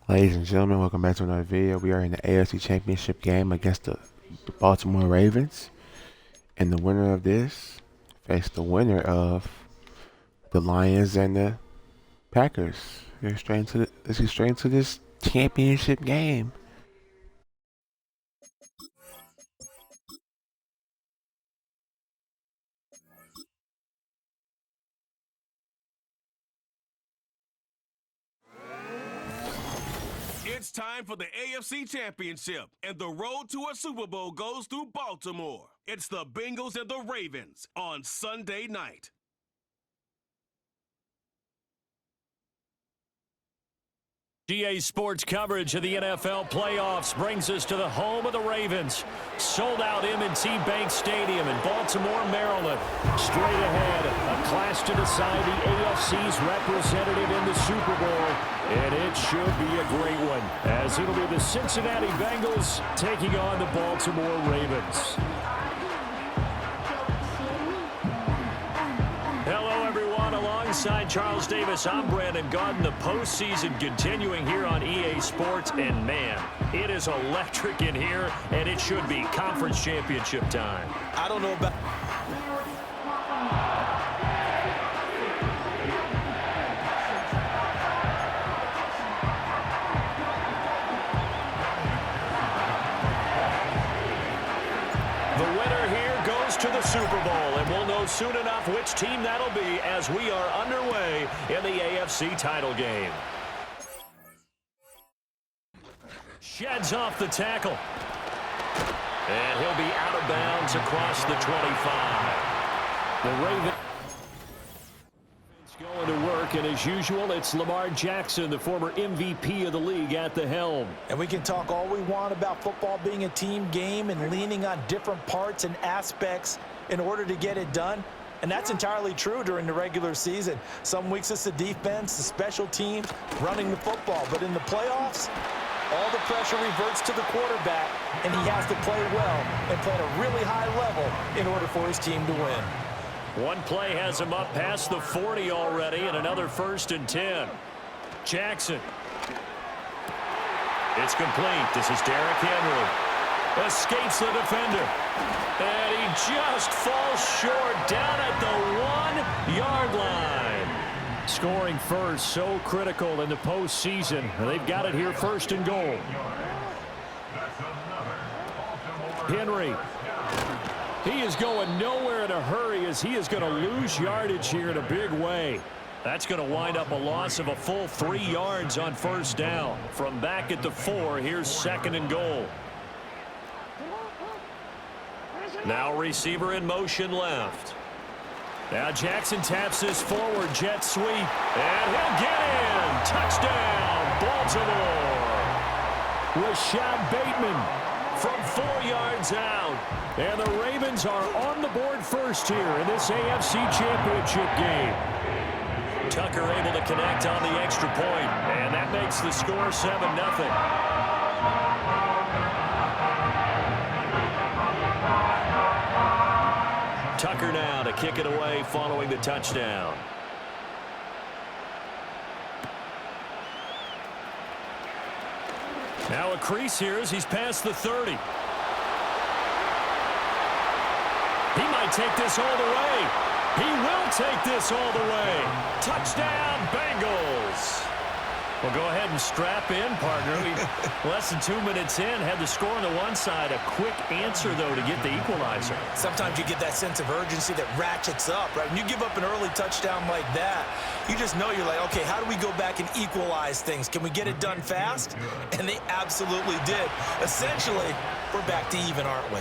Ladies and gentlemen, welcome back to another video. We are in the AFC Championship game against the Baltimore Ravens. And the winner of this faces the winner of the Lions and the Packers. Let's get straight into this championship game. It's time for the AFC Championship, and the road to a Super Bowl goes through Baltimore. It's the Bengals and the Ravens on Sunday night. GA Sports coverage of the NFL playoffs brings us to the home of the Ravens. Sold out M&T Bank Stadium in Baltimore, Maryland. Straight ahead, a clash to decide the AFC's representative in the Super Bowl. And it should be a great one, as it'll be the Cincinnati Bengals taking on the Baltimore Ravens. Hello, everyone. Alongside Charles Davis, I'm Brandon Gaudin. The postseason continuing here on EA Sports. And, man, it is electric in here, and it should be conference championship time. I don't know about... To the Super Bowl, and we'll know soon enough which team that'll be as we are underway in the AFC title game. Sheds off the tackle. And he'll be out of bounds across the 25. The Ravens going to work, and as usual, it's Lamar Jackson, the former MVP of the league, at the helm. And we can talk all we want about football being a team game and leaning on different parts and aspects in order to get it done. And that's entirely true during the regular season. Some weeks it's the defense, the special teams, running the football. But in the playoffs, all the pressure reverts to the quarterback, and he has to play well and play at a really high level in order for his team to win. One play has him up past the 40 already, and another 1st and 10. Jackson. It's complete. This is Derrick Henry. Escapes the defender. And he just falls short down at the 1-yard line. Scoring first, so critical in the postseason. They've got it here 1st and goal. Henry. He is going nowhere in a hurry, as he is going to lose yardage here in a big way. That's going to wind up a loss of a full 3 yards on 1st down. From back at the 4, here's 2nd and goal. Now receiver in motion left. Now Jackson taps this forward, jet sweep, and he'll get in. Touchdown, Baltimore. Rashad Bateman from 4 yards out. And the Ravens are on the board first here in this AFC Championship game. Tucker able to connect on the extra point, and that makes the score 7-0. Tucker now to kick it away following the touchdown. Now a crease here as he's past the 30. He might take this all the way. He will take this all the way. Touchdown, Bengals. Well, go ahead and strap in, partner. Less than 2 minutes in, had the score on the one side. A quick answer, though, to get the equalizer. Sometimes you get that sense of urgency that ratchets up, right? When you give up an early touchdown like that, you just know you're like, okay, how do we go back and equalize things? Can we get it done fast? And they absolutely did. Essentially, we're back to even, aren't we?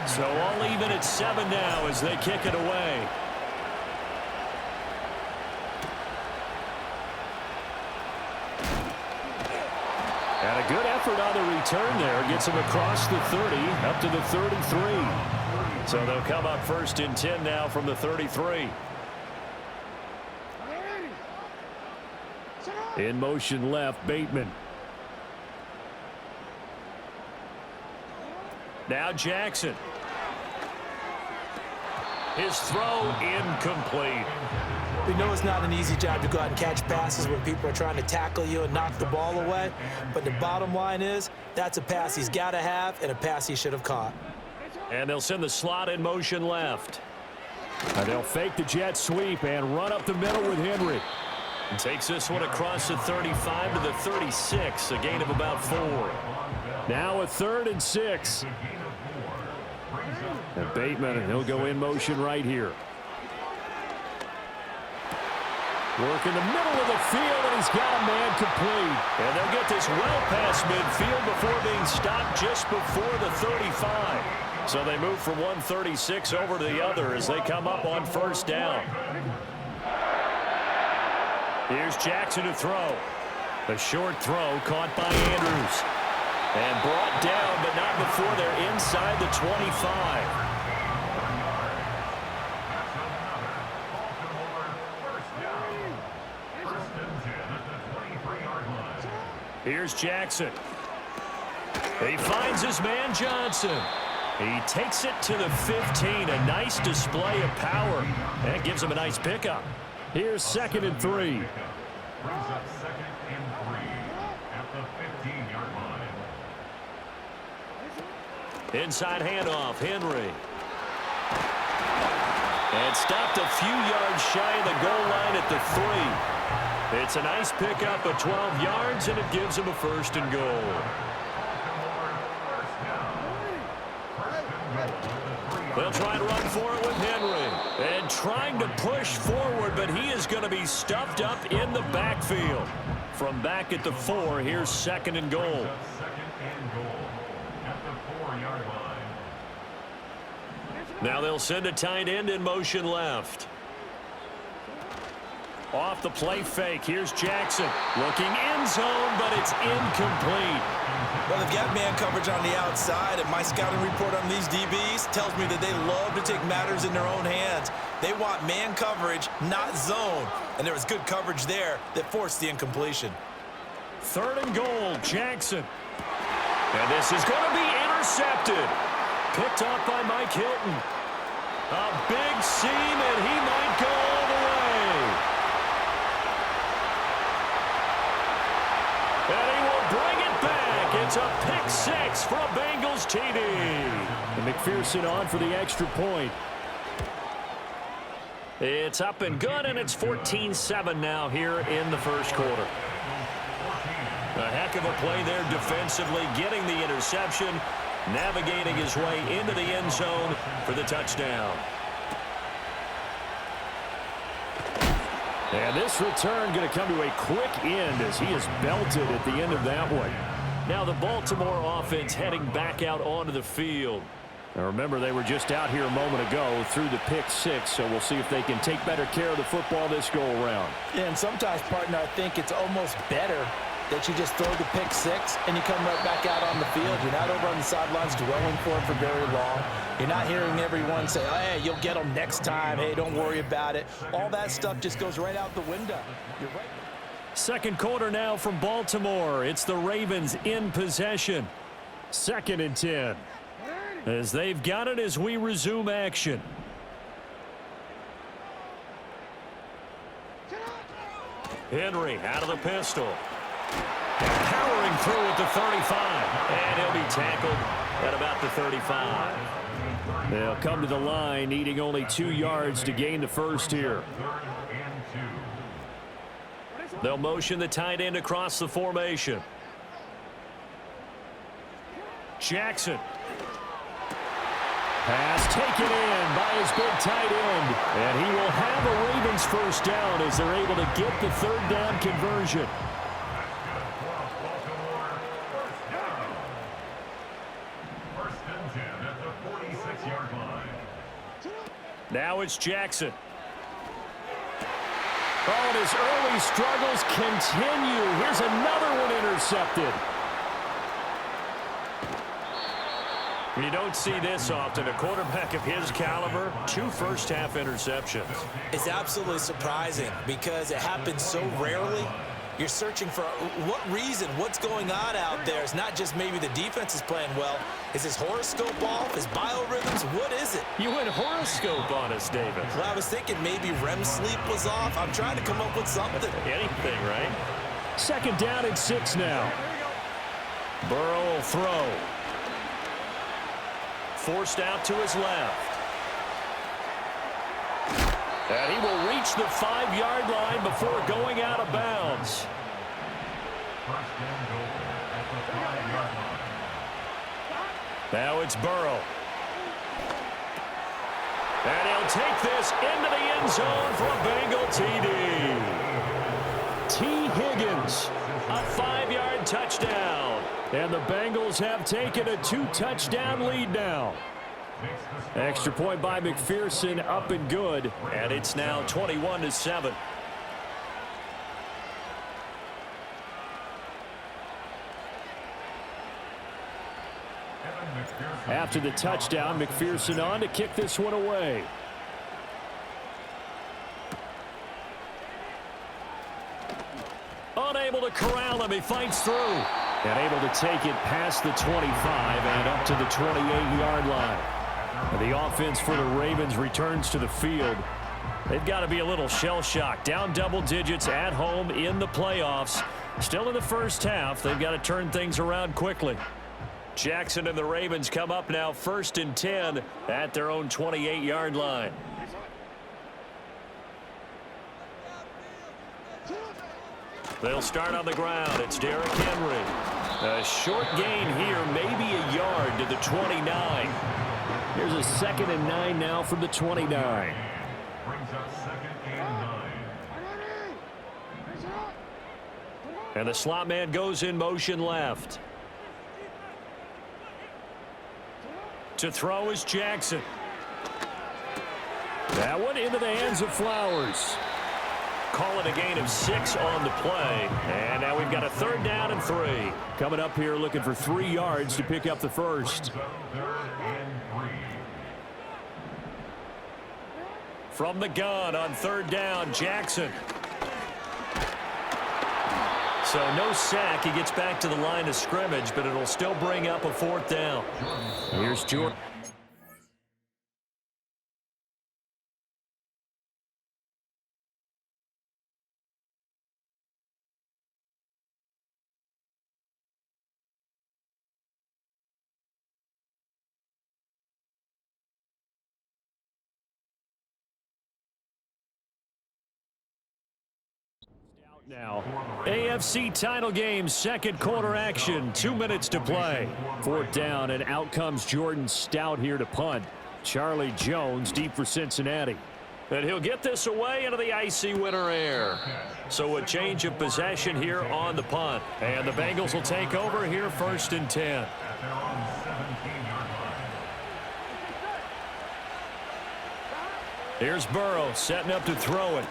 So all even at 7 now as they kick it away. And a good effort on the return there. Gets him across the 30, up to the 33. So they'll come up 1st and 10 now from the 33. In motion left, Bateman. Now Jackson. His throw incomplete. We know it's not an easy job to go out and catch passes when people are trying to tackle you and knock the ball away. But the bottom line is, that's a pass he's got to have and a pass he should have caught. And they'll send the slot in motion left. And they'll fake the jet sweep and run up the middle with Henry. And takes this one across the 35 to the 36, a gain of about 4. Now a 3rd and 6. And Bateman, and he'll go in motion right here. Work in the middle of the field, and he's got a man complete. And they'll get this well past midfield before being stopped just before the 35. So they move from 136 over to the other as they come up on 1st down. Here's Jackson to throw. A short throw caught by Andrews. And brought down, but not before they're inside the 25. Here's Jackson. He finds his man Johnson. He takes it to the 15. A nice display of power. That gives him a nice pickup. Here's 2nd and 3. Brings up 2nd and 3 at the 15-yard line. Inside handoff, Henry. And stopped a few yards shy of the goal line at the 3. It's a nice pickup of 12 yards, and it gives him a 1st and goal. They'll try to run for it with Henry. And trying to push forward, but he is going to be stuffed up in the backfield. From back at the 4, here's 2nd and goal. 2nd and goal at the 4-yard line. Now they'll send a tight end in motion left. Off the play fake, here's Jackson. Looking end zone, but it's incomplete. Well, they've got man coverage on the outside, and my scouting report on these DBs tells me that they love to take matters in their own hands. They want man coverage, not zone. And there was good coverage there that forced the incompletion. 3rd and goal, Jackson. And this is going to be intercepted. Picked up by Mike Hilton. A big seam, and he might go all the way. And he will bring it back. It's a pick 6 for a Bengals TD. And McPherson on for the extra point. It's up and good, and it's 14-7 now here in the 1st quarter. A heck of a play there defensively, getting the interception, navigating his way into the end zone for the touchdown. And this return going to come to a quick end as he is belted at the end of that one. Now the Baltimore offense heading back out onto the field. Now remember, they were just out here a moment ago through the pick 6, so we'll see if they can take better care of the football this go-around. Yeah, and sometimes, partner, I think it's almost better that you just throw the pick 6 and you come right back out on the field. You're not over on the sidelines dwelling for it for very long. You're not hearing everyone say, oh, hey, you'll get them next time. Hey, don't worry about it. All that stuff just goes right out the window. You're right. 2nd quarter now from Baltimore. It's the Ravens in possession. 2nd and 10. As they've got it as we resume action. Henry out of the pistol. Powering through at the 35. And he'll be tackled at about the 35. They'll come to the line, needing only 2 yards to gain the 1st here. They'll motion the tight end across the formation. Jackson. Pass taken in by his big tight end. And he will have a Ravens 1st down as they're able to get the 3rd down conversion. Now it's Jackson. Oh, and his early struggles continue. Here's another one intercepted. You don't see this often. A quarterback of his caliber, 2 first-half interceptions. It's absolutely surprising because it happens so rarely. You're searching for what reason, what's going on out there. It's not just maybe the defense is playing well. Is his horoscope off? His biorhythms? What is it? You went horoscope on us, David. Well, I was thinking maybe REM sleep was off. I'm trying to come up with something. Anything, right? Second down and 6 now. Burrow will throw. Forced out to his left. And he will reach the 5-yard line before going out of bounds. First and goal at the 5-yard line. Now it's Burrow. And he'll take this into the end zone for a Bengal TD. T. Higgins, a 5-yard touchdown. And the Bengals have taken a 2-touchdown lead now. Extra point by McPherson, up and good. And it's now 21-7. After the touchdown, McPherson on to kick this one away. Unable to corral him, he fights through. And able to take it past the 25 and up to the 28-yard line. The offense for the Ravens returns to the field. They've got to be a little shell-shocked. Down double digits at home in the playoffs. Still in the first half. They've got to turn things around quickly. Jackson and the Ravens come up now 1st and 10 at their own 28-yard line. They'll start on the ground. It's Derrick Henry. A short gain here, maybe a yard to the 29. Here's a 2nd and 9 now from the 29. Brings up 2nd and 9. And the slot man goes in motion left. To throw is Jackson. That one into the hands of Flowers. Call it a gain of 6 on the play. And now we've got a 3rd down and 3. Coming up here looking for 3 yards to pick up the first. From the gun on 3rd down, Jackson. So no sack. He gets back to the line of scrimmage, but it'll still bring up a 4th down. Here's Jordan. Now, AFC title game, 2nd quarter action, 2 minutes to play. 4th down, and out comes Jordan Stout here to punt. Charlie Jones deep for Cincinnati. And he'll get this away into the icy winter air. So a change of possession here on the punt. And the Bengals will take over here 1st and 10. Here's Burrow setting up to throw it.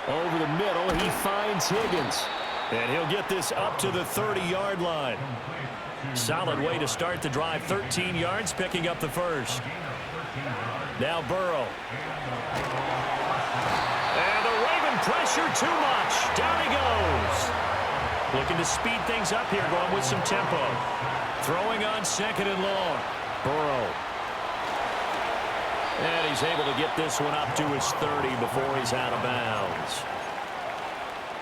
Over the middle, he finds Higgins. And he'll get this up to the 30-yard line. Solid way to start the drive. 13 yards, picking up the first. Now Burrow. And the Raven pressure too much. Down he goes. Looking to speed things up here, going with some tempo. Throwing on 2nd and long. Burrow. And he's able to get this one up to his 30 before he's out of bounds.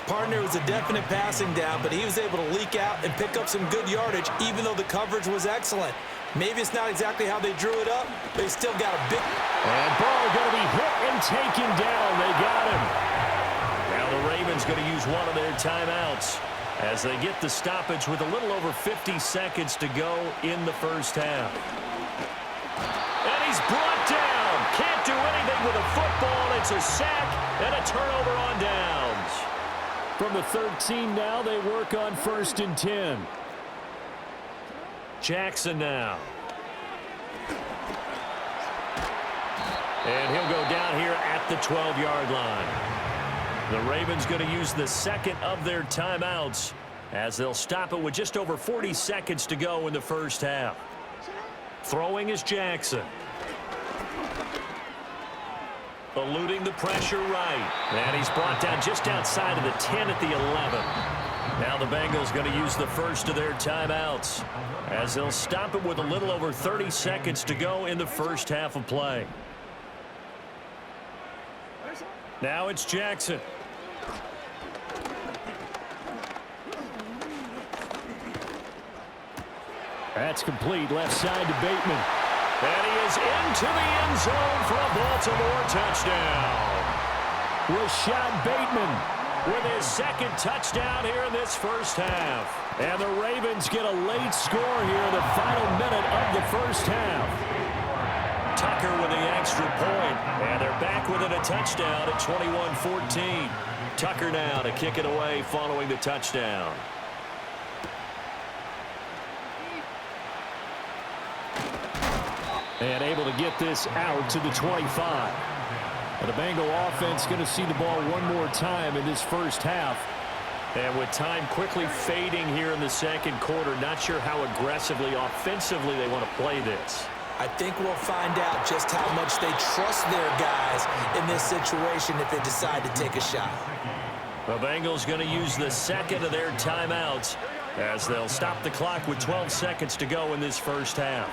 Partner was a definite passing down, but he was able to leak out and pick up some good yardage, even though the coverage was excellent. Maybe it's not exactly how they drew it up, but he still got a big... And Burrow going to be hit and taken down. They got him. Now the Ravens going to use one of their timeouts as they get the stoppage with a little over 50 seconds to go in the first half. And he's brought down. Can't do anything with a football. It's a sack and a turnover on downs. From the 13 now, they work on 1st and 10. Jackson now. And he'll go down here at the 12-yard line. The Ravens going to use the 2nd of their timeouts as they'll stop it with just over 40 seconds to go in the first half. Throwing is Jackson. Eluding the pressure right. And he's brought down just outside of the 10 at the 11. Now the Bengals going to use the first of their timeouts as they'll stop it with a little over 30 seconds to go in the first half of play. Now it's Jackson. That's complete left side to Bateman. And he is into the end zone for a Baltimore touchdown. Rashad Bateman with his second touchdown here in this first half. And the Ravens get a late score here in the final minute of the first half. Tucker with the extra point. And they're back within a touchdown at 21-14. Tucker now to kick it away following the touchdown. And able to get this out to the 25. And the Bengal offense going to see the ball one more time in this first half. And with time quickly fading here in the second quarter, not sure how aggressively, offensively they want to play this. I think we'll find out just how much they trust their guys in this situation if they decide to take a shot. The Bengals going to use the second of their timeouts as they'll stop the clock with 12 seconds to go in this first half.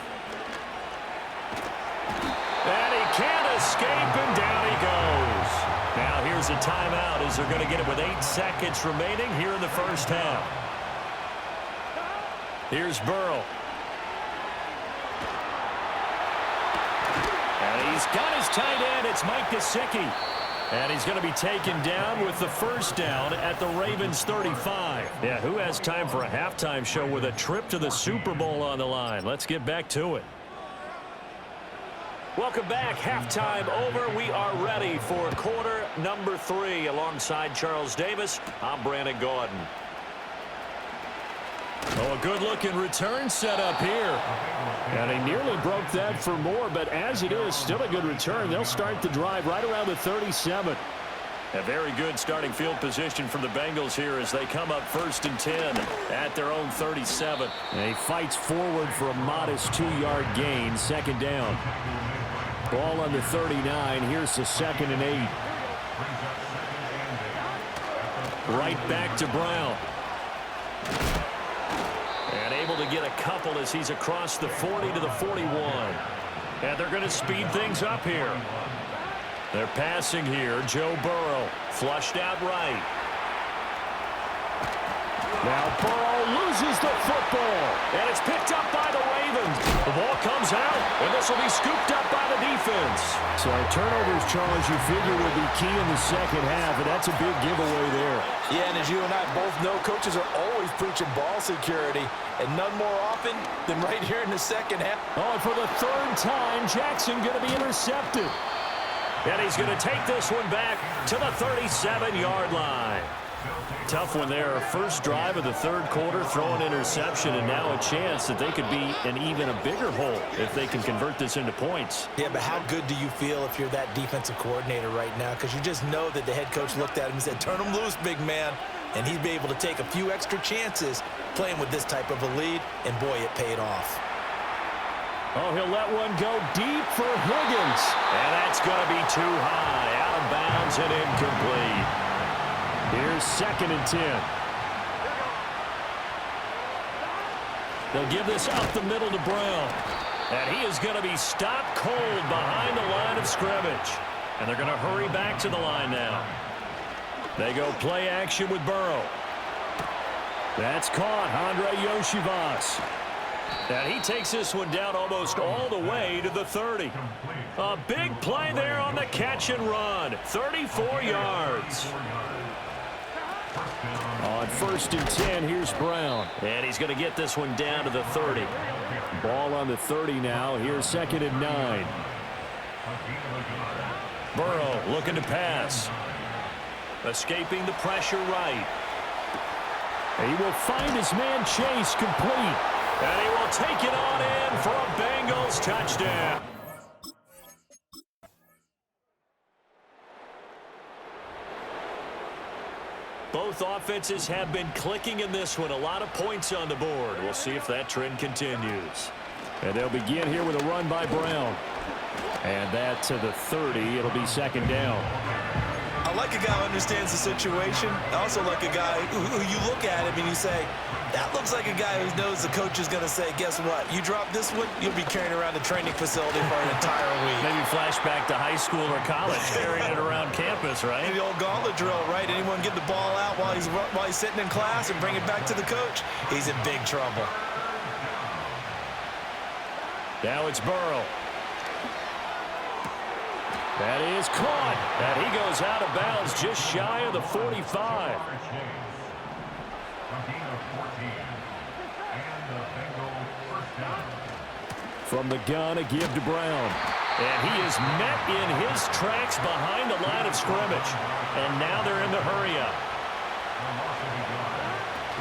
And he can't escape, and down he goes. Now here's a timeout as they're going to get it with 8 seconds remaining here in the first half. Here's Burrow. And he's got his tight end. It's Mike Gesicki. And he's going to be taken down with the first down at the Ravens 35. Yeah, who has time for a halftime show with a trip to the Super Bowl on the line? Let's get back to it. Welcome back. Halftime over. We are ready for quarter number 3. Alongside Charles Davis, I'm Brandon Gordon. Oh, a good-looking return set up here. And he nearly broke that for more, but as it is, still a good return. They'll start the drive right around the 37. A very good starting field position for the Bengals here as they come up 1st and 10 at their own 37. And he fights forward for a modest 2-yard gain, second down. Ball on the 39. Here's the 2nd and 8. Right back to Brown. And able to get a couple as he's across the 40 to the 41. And they're going to speed things up here. They're passing here. Joe Burrow flushed out right. Now Burrow loses the football. And it's picked up by the Ravens. The ball comes out, and this will be scooped up by the defense. So turnovers, Charles, you figure will be key in the second half, and that's a big giveaway there. Yeah, and as you and I both know, coaches are always preaching ball security, and none more often than right here in the second half. Oh, and for the 3rd time, Jackson going to be intercepted. And he's going to take this one back to the 37-yard line. Tough one there. First drive of the 3rd quarter, throw an interception, and now a chance that they could be in even a bigger hole if they can convert this into points. Yeah, but how good do you feel if you're that defensive coordinator right now? Because you just know that the head coach looked at him and said, turn him loose, big man. And he'd be able to take a few extra chances playing with this type of a lead, and boy, it paid off. Oh, he'll let one go deep for Higgins. And that's going to be too high, out of bounds and incomplete. Here's 2nd and 10. They'll give this up the middle to Brown. And he is going to be stopped cold behind the line of scrimmage. And they're going to hurry back to the line now. They go play action with Burrow. That's caught, Andre Yoshivas. And he takes this one down almost all the way to the 30. A big play there on the catch and run. 34 yards. On 1st and 10, here's Brown. And he's going to get this one down to the 30. Ball on the 30 now. Here's 2nd and 9. Burrow looking to pass. Escaping the pressure right. He will find his man Chase complete. And he will take it on in for a Bengals touchdown. Both offenses have been clicking in this one. A lot of points on the board. We'll see if that trend continues. And they'll begin here with a run by Brown. And that to the 30. It'll be second down. I like a guy who understands the situation. I also like a guy who you look at him and you say, that looks like a guy who knows the coach is going to say, guess what? You drop this one, you'll be carrying around the training facility for an entire week. Maybe flashback to high school or college, carrying it around campus, right? The old gauntlet drill, right? Anyone get the ball out while he's sitting in class and bring it back to the coach, he's in big trouble. Now it's Burrow. That is caught. And he goes out of bounds just shy of the 45. From the gun, a give to Brown. And he is met in his tracks behind the line of scrimmage. And now they're in the hurry-up.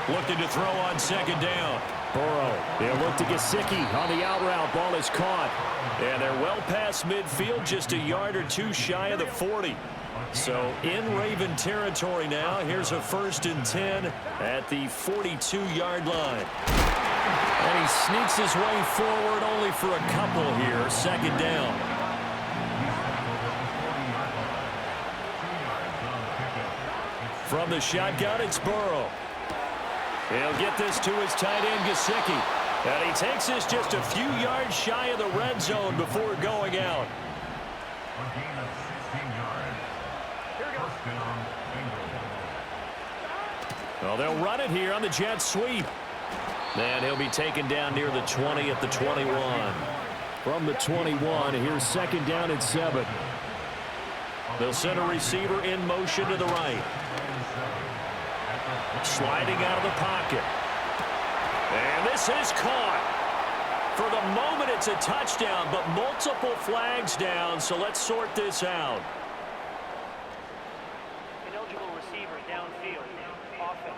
Looking to throw on second down. Burrow, they'll look to Gesicki on the out route. Ball is caught. And they're well past midfield, just a yard or two shy of the 40. So in Raven territory now. Here's a 1st and 10 at the 42-yard line. And he sneaks his way forward only for a couple here. Second down. From the shotgun, it's Burrow. He'll get this to his tight end, Gesicki. And he takes this just a few yards shy of the red zone before going out. Well, they'll run it here on the jet sweep. And he'll be taken down near the 20 at the 21. From the 21, here's second down and 7. They'll send a receiver in motion to the right. Sliding out of the pocket. And this is caught. For the moment, it's a touchdown, but multiple flags down, so let's sort this out. Ineligible receiver downfield. Offense.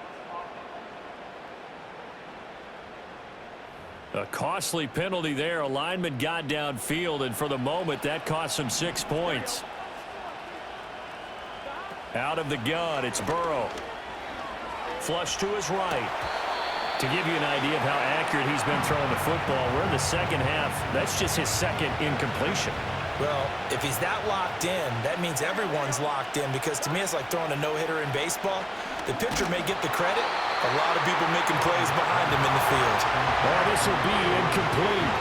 A costly penalty there. A lineman got downfield, and for the moment, that cost him 6 points. Out of the gun, it's Burrow. Flush to his right. To give you an idea of how accurate he's been throwing the football, we're in the second half. That's just his second incompletion. Well, if he's that locked in, that means everyone's locked in, because to me it's like throwing a no-hitter in baseball. The pitcher may get the credit. A lot of people making plays behind him in the field. Oh, this will be incomplete.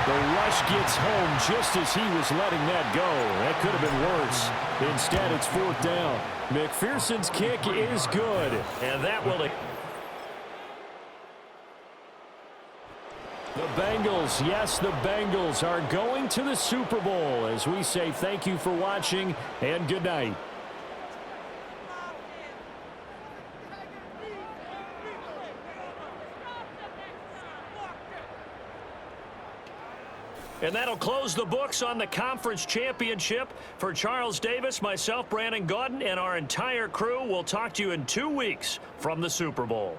The rush gets home just as he was letting that go. That could have been worse. Instead, it's 4th down. McPherson's kick is good. And that will... The Bengals, yes, the Bengals are going to the Super Bowl as we say thank you for watching and good night. And that'll close the books on the conference championship. For Charles Davis, myself, Brandon Gaudin, and our entire crew, we'll talk to you in 2 weeks from the Super Bowl.